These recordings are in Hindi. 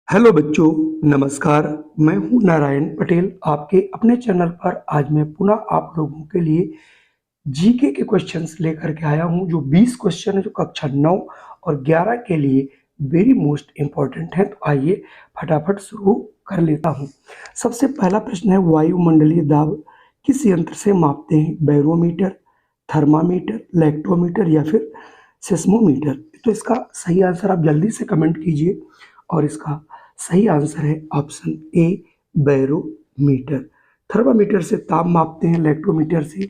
हेलो बच्चों, नमस्कार। मैं हूं नारायण पटेल। आपके अपने चैनल पर आज मैं पुनः आप लोगों के लिए जीके के क्वेश्चंस लेकर के आया हूं। जो 20 क्वेश्चन है जो कक्षा 9 और 11 के लिए वेरी मोस्ट इम्पॉर्टेंट है। तो आइए फटाफट शुरू कर लेता हूं। सबसे पहला प्रश्न है, वायुमंडलीय दाब किस यंत्र से मापते हैं? बैरोमीटर, थर्मामीटर, लैक्टोमीटर या फिर सेस्मोमीटर? तो इसका सही आंसर आप जल्दी से कमेंट कीजिए। और इसका सही आंसर है ऑप्शन ए, बैरोमीटर। थर्मामीटर से ताप मापते हैं, लैक्टोमीटर से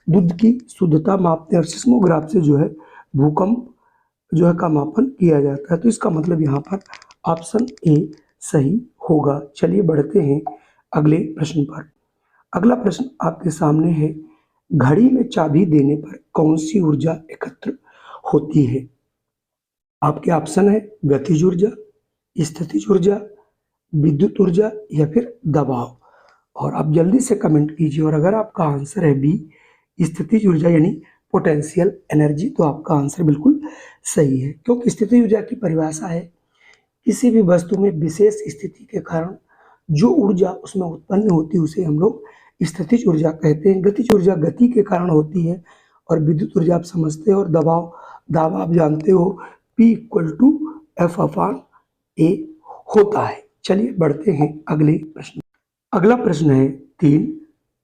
दूध की शुद्धता मापते हैं और सिस्मोग्राफ से जो है भूकंप जो है का मापन किया जाता है। तो इसका मतलब यहाँ पर ऑप्शन ए सही होगा। चलिए बढ़ते हैं अगले प्रश्न पर। अगला प्रश्न आपके सामने है, घड़ी में चाबी देने पर कौन सी ऊर्जा एकत्र होती है? आपके ऑप्शन है गतिज ऊर्जा, स्थितिज ऊर्जा, विद्युत ऊर्जा या फिर दबाव। और आप जल्दी से कमेंट कीजिए। और अगर आपका आंसर है बी, स्थितिज ऊर्जा यानी पोटेंशियल एनर्जी, तो आपका आंसर बिल्कुल सही है। क्योंकि स्थितिज ऊर्जा की परिभाषा है किसी भी वस्तु में विशेष स्थिति के कारण जो ऊर्जा उसमें उत्पन्न होती है उसे हम लोग स्थितिज ऊर्जा कहते हैं। गतिज ऊर्जा गति के कारण होती है। और विद्युत ऊर्जा आप समझते हो, और दाब आप जानते हो, P = F/A होता है। चलिए बढ़ते हैं अगले प्रश्न। अगला प्रश्न है, 3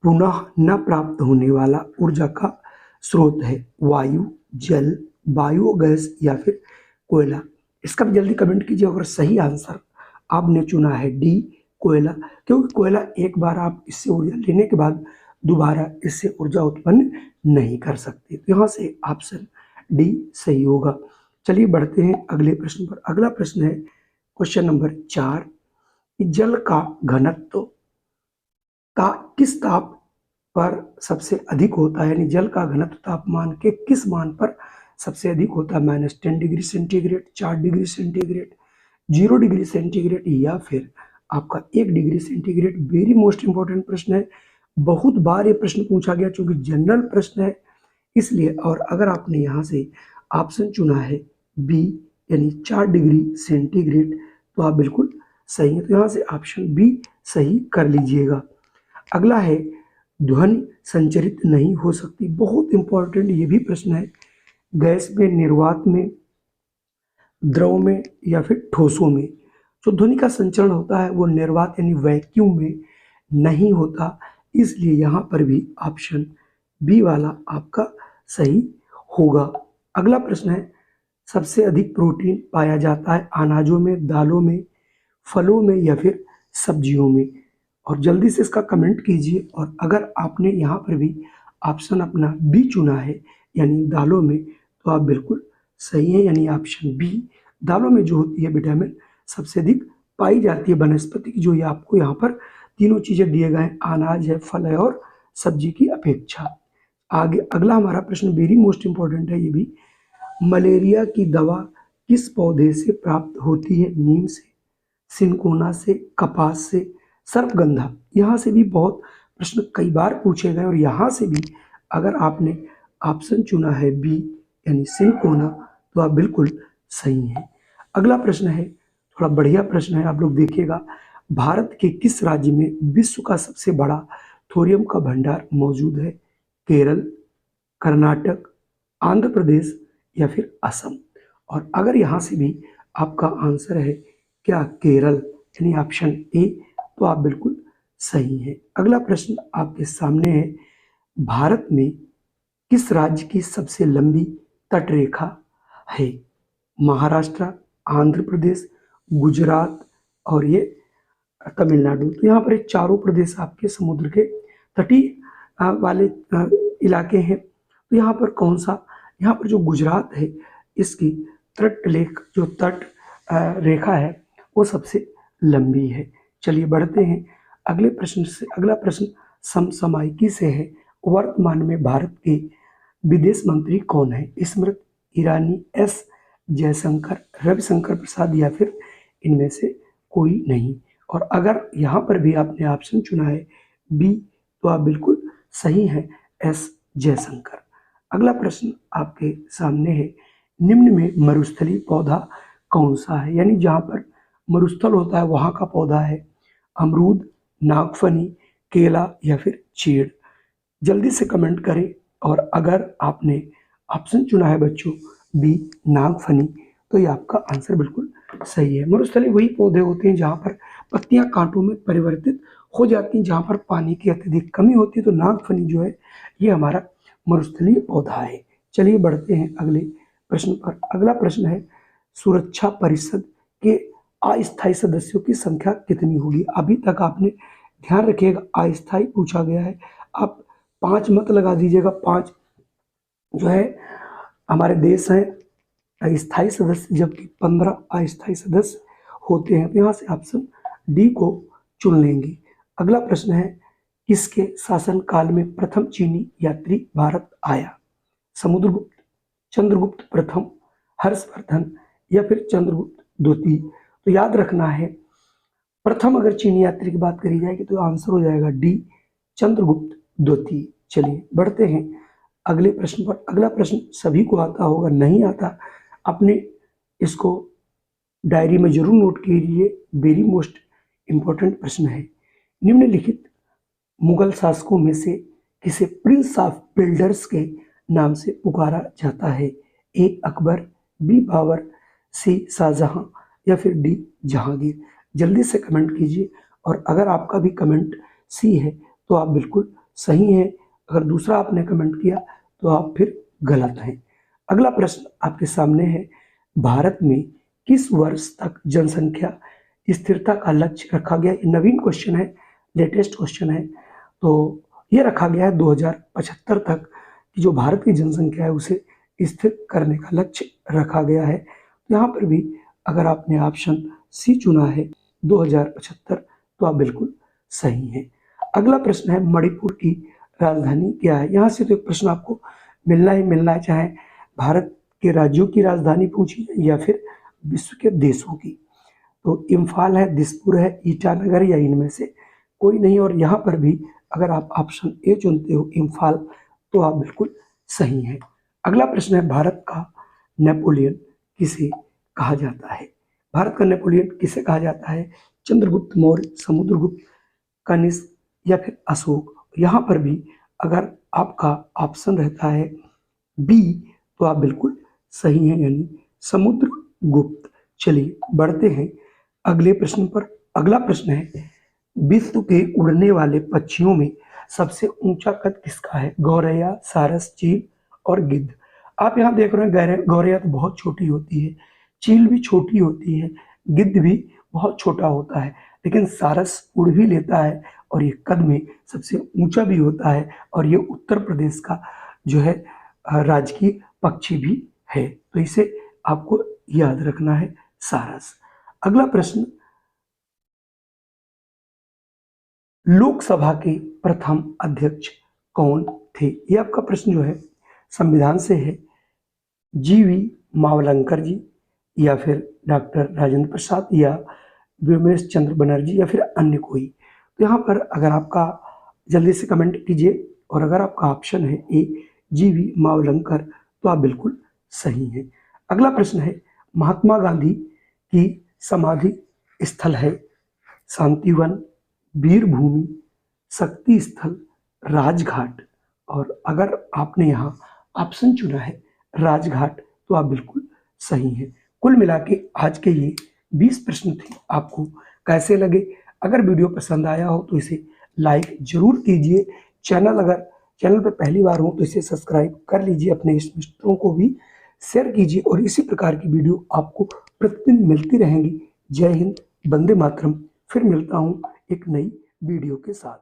पुनः न प्राप्त होने वाला ऊर्जा का स्रोत है? वायु, जल, बायोगैस या फिर कोयला? इसका भी जल्दी कमेंट कीजिए। अगर सही आंसर आपने चुना है डी, कोयला। क्योंकि कोयला एक बार आप इससे ऊर्जा लेने के बाद दोबारा इससे ऊर्जा उत्पन्न नहीं कर सकते। तो यहाँ से ऑप्शन डी सही होगा। चलिए बढ़ते हैं अगले प्रश्न पर। अगला प्रश्न है क्वेश्चन नंबर 4, जल का घनत्व का किस ताप पर सबसे अधिक होता है? यानी जल का घनत्व तापमान के किस मान पर सबसे अधिक होता है? -10 degree centigrade, 4 degree centigrade, 0 degree centigrade या फिर आपका 1 degree centigrade? Very most important प्रश्न है। बहुत बार ये प्रश्न पूछा गया चूंकि जनरल प्रश्न है इसलिए। और अगर आपने यहाँ से ऑप्शन चुना है बी यानी 4 डिग्री सेंटीग्रेड, तो आप बिल्कुल सही है। तो यहाँ से ऑप्शन बी सही कर लीजिएगा। अगला है, ध्वनि संचरित नहीं हो सकती। बहुत इंपॉर्टेंट ये भी प्रश्न है। गैस में, निर्वात में, द्रव में या फिर ठोसों में जो ध्वनि का संचरण होता है वो निर्वात यानी वैक्यूम में नहीं होता। इसलिए यहाँ पर भी ऑप्शन बी वाला आपका सही होगा। अगला प्रश्न है, सबसे अधिक प्रोटीन पाया जाता है अनाजों में, दालों में, फलों में या फिर सब्जियों में? और जल्दी से इसका कमेंट कीजिए। और अगर आपने यहाँ पर भी ऑप्शन अपना बी चुना है यानी दालों में, तो आप बिल्कुल सही है। यानी ऑप्शन बी, दालों में जो होती है विटामिन सबसे अधिक पाई जाती है वनस्पति की। जो ये आपको यहाँ पर तीनों चीजें दिए गए हैं, अनाज है, फल है और सब्जी की अपेक्षा। आगे अगला हमारा प्रश्न वेरी मोस्ट इंपॉर्टेंट है ये भी, मलेरिया की दवा किस पौधे से प्राप्त होती है? नीम से, सिनकोना से, कपास से, सर्पगंधा? यहाँ से भी बहुत प्रश्न कई बार पूछे गए और यहाँ से भी अगर आपने ऑप्शन चुना है बी यानी सिनकोना, तो आप बिल्कुल सही हैं। अगला प्रश्न है, थोड़ा बढ़िया प्रश्न है, आप लोग देखिएगा। भारत के किस राज्य में विश्व का सबसे बड़ा थोरियम का भंडार मौजूद है? केरल, कर्नाटक, आंध्र प्रदेश या फिर असम? और अगर यहाँ से भी आपका आंसर है क्या केरल यानी ऑप्शन ए, तो आप बिल्कुल सही हैं। अगला प्रश्न आपके सामने है, भारत में किस राज्य की सबसे लंबी तटरेखा है? महाराष्ट्र, आंध्र प्रदेश, गुजरात और ये तमिलनाडु? तो यहाँ पर ये चारों प्रदेश आपके समुद्र के तटीय वाले इलाके हैं। तो यहाँ पर कौन सा, यहाँ पर जो गुजरात है इसकी तट रेखा है वो सबसे लंबी है। चलिए बढ़ते हैं अगले प्रश्न से। अगला प्रश्न समसामयिकी से है, वर्तमान में भारत के विदेश मंत्री कौन है? स्मृति ईरानी, एस जयशंकर, रविशंकर प्रसाद या फिर इनमें से कोई नहीं? और अगर यहाँ पर भी आपने ऑप्शन चुना है बी, तो आप बिल्कुल सही हैं, एस जयशंकर। अगला प्रश्न आपके सामने है, निम्न में मरुस्थलीय पौधा कौन सा है? यानी जहाँ पर मरुस्थल होता है वहाँ का पौधा है? अमरूद, नागफनी, केला या फिर चीड़? जल्दी से कमेंट करें। और अगर आपने ऑप्शन चुना है बच्चों बी नागफनी, तो ये आपका आंसर बिल्कुल सही है। मरुस्थलीय वही पौधे होते हैं जहाँ पर पत्तियां कांटों में परिवर्तित हो जाती हैं, जहाँ पर पानी की अत्यधिक कमी होती है। तो नागफनी जो है ये हमारा मरुस्थलीय पौधा है। चलिए बढ़ते हैं अगले प्रश्न पर। अगला प्रश्न है सुरक्षा परिषद के अस्थायी सदस्यों की संख्या कितनी होगी? अभी तक आपने ध्यान रखिएगा अस्थायी पूछा गया है, आप 5 मत लगा दीजिएगा। 5 जो है हमारे देश हैं स्थायी सदस्य, जबकि 15 अस्थायी सदस्य होते हैं। तो यहाँ से ऑप्शन डी को चुन लेंगे। अगला प्रश्न है किसके शासनकाल में प्रथम चीनी यात्री भारत आया? समुद्रगुप्त, चंद्रगुप्त प्रथम, हर्षवर्धन या फिर चंद्रगुप्त द्वितीय? तो याद रखना है प्रथम अगर चीनी यात्री की बात करी जाएगी तो आंसर हो जाएगा डी चंद्रगुप्त द्वितीय। चलिए बढ़ते हैं अगले प्रश्न पर। अगला प्रश्न सभी को आता होगा, नहीं आता अपने इसको डायरी में जरूर नोट कीजिए, वेरी मोस्ट इंपॉर्टेंट प्रश्न है। निम्नलिखित मुगल शासकों में से किसे प्रिंस ऑफ बिल्डर्स के नाम से पुकारा जाता है? ए अकबर, बी बाबर, सी शाहजहां या फिर डी जहांगीर? जल्दी से कमेंट कीजिए। और अगर आपका भी कमेंट सी है तो आप बिल्कुल सही हैं, अगर दूसरा आपने कमेंट किया तो आप फिर गलत हैं। अगला प्रश्न आपके सामने है भारत में किस वर्ष तक जनसंख्या स्थिरता का लक्ष्य रखा गया? ये नवीन क्वेश्चन है, लेटेस्ट क्वेश्चन है। तो ये रखा गया है 2075 तक कि जो भारत की जनसंख्या है उसे स्थिर करने का लक्ष्य रखा गया है। यहाँ पर भी अगर आपने ऑप्शन सी चुना है 2075 तो आप बिल्कुल सही हैं। अगला प्रश्न है मणिपुर की राजधानी क्या है? यहाँ से तो एक प्रश्न आपको मिलना ही मिलना है, चाहे भारत के राज्यों की राजधानी पूछी जाए या फिर विश्व के देशों की। तो इम्फाल है, दिसपुर है, ईटानगर या इनमें से कोई नहीं। और यहाँ पर भी अगर आप ऑप्शन ए चुनते हो इम्फाल तो आप बिल्कुल सही हैं। अगला प्रश्न है भारत का नेपोलियन किसे कहा जाता है? भारत का नेपोलियन किसे कहा जाता है? चंद्रगुप्त मौर्य, समुद्रगुप्त, कनिष्क या फिर अशोक? यहाँ पर भी अगर आपका ऑप्शन रहता है बी तो आप बिल्कुल सही हैं, यानी समुद्रगुप्त। चलिए बढ़ते हैं अगले प्रश्न पर। अगला प्रश्न है विश्व के उड़ने वाले पक्षियों में सबसे ऊंचा कद किसका है? गौरैया, सारस, चील और गिद्ध? आप यहाँ देख रहे हैं गौरैया तो बहुत छोटी होती है, चील भी छोटी होती है, गिद्ध भी बहुत छोटा होता है, लेकिन सारस उड़ भी लेता है और ये कद में सबसे ऊंचा भी होता है। और ये उत्तर प्रदेश का जो है राजकीय पक्षी भी है। तो इसे आपको याद रखना है, सारस। अगला प्रश्न लोकसभा के प्रथम अध्यक्ष कौन थे? ये आपका प्रश्न जो है संविधान से है। जीवी मावलंकर जी या फिर डॉक्टर राजेंद्र प्रसाद या व्योमेश चंद्र बनर्जी या फिर अन्य कोई? तो यहाँ पर अगर आपका जल्दी से कमेंट कीजिए। और अगर आपका ऑप्शन है ए जीवी मावलंकर तो आप बिल्कुल सही हैं। अगला प्रश्न है महात्मा गांधी की समाधि स्थल है शांतिवन, वीरभूमि, शक्ति स्थल, राजघाट? और अगर आपने यहाँ ऑप्शन चुना है राजघाट तो आप बिल्कुल सही हैं। कुल मिला के आज के ये 20 प्रश्न थे, आपको कैसे लगे? अगर वीडियो पसंद आया हो तो इसे लाइक जरूर कीजिए। अगर चैनल पर पहली बार हो तो इसे सब्सक्राइब कर लीजिए, अपने मित्रों को भी शेयर कीजिए और इसी प्रकार की वीडियो आपको प्रतिदिन मिलती रहेंगी। जय हिंद, वंदे मातरम। फिर मिलता हूँ एक नई वीडियो के साथ।